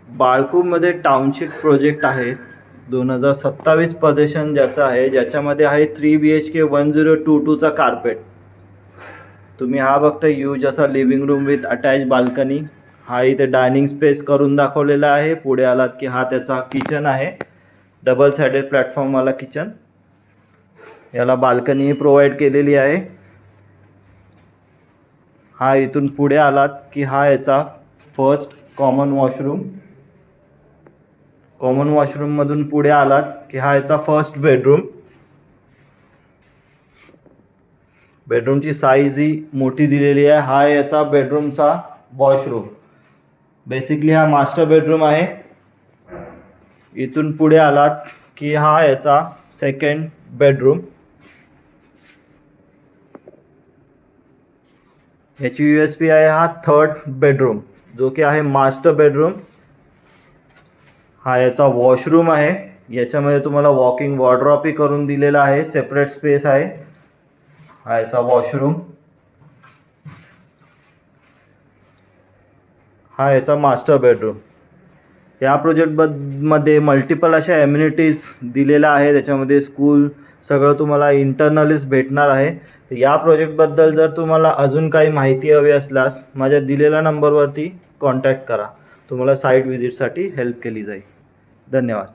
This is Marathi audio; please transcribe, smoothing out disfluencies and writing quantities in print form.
बाळकूमध्ये टाउनशिप प्रोजेक्ट आहे 2027 पोझिशन ज्याचं आहे, ज्याच्यामध्ये आहे 3 BHK 1022चा कार्पेट. तुम्ही हा बघता यूज असा living room with attach balcony. हा इथे डायनिंग स्पेस करून दाखवलेला आहे. पुढे आलात की हा त्याचा किचन आहे, डबल साइडेड प्लॅटफॉर्मवाला किचन. याला बाल्कनी प्रोव्हाइड केलेली आहे. हा इथून पुढे आलात की हा याचा फर्स्ट कॉमन वॉशरूम. कॉमन वॉशरूममधून पुढे आलात की हा याचा फर्स्ट बेडरूम. बेडरूमची साईज ही मोठी दिलेली आहे. हा याचा बेडरूमचा वॉशरूम. बेसिकली हा मास्टर बेडरूम आहे. इथून पुढे आलात की हा याचा सेकंड बेडरूम. याची USP आहे हा थर्ड बेडरूम, जो की आहे मास्टर बेडरूम. हा याचा वॉशरूम आहे. याच्यामध्ये तुम्हाला वॉकिंग वॉर्डरोब करून दिलेला आहे, सेपरेट स्पेस आहे. हा याचा वॉशरूम. हा याचा मास्टर बेडरूम. या प्रोजेक्टमध्ये मल्टिपल अशा एम्युनिटीज दिलेल्या आहे. त्याच्यामध्ये स्कूल सगळं तुम्हाला इंटरनलीच भेटणार आहे. तर या प्रोजेक्टबद्दल जर तुम्हाला अजून काही माहिती हवी असल्यास माझ्या दिलेल्या नंबरवरती कॉन्टॅक्ट करा. तुम्हाला साईट व्हिजिटसाठी हेल्प केली जाईल. धन्यवाद.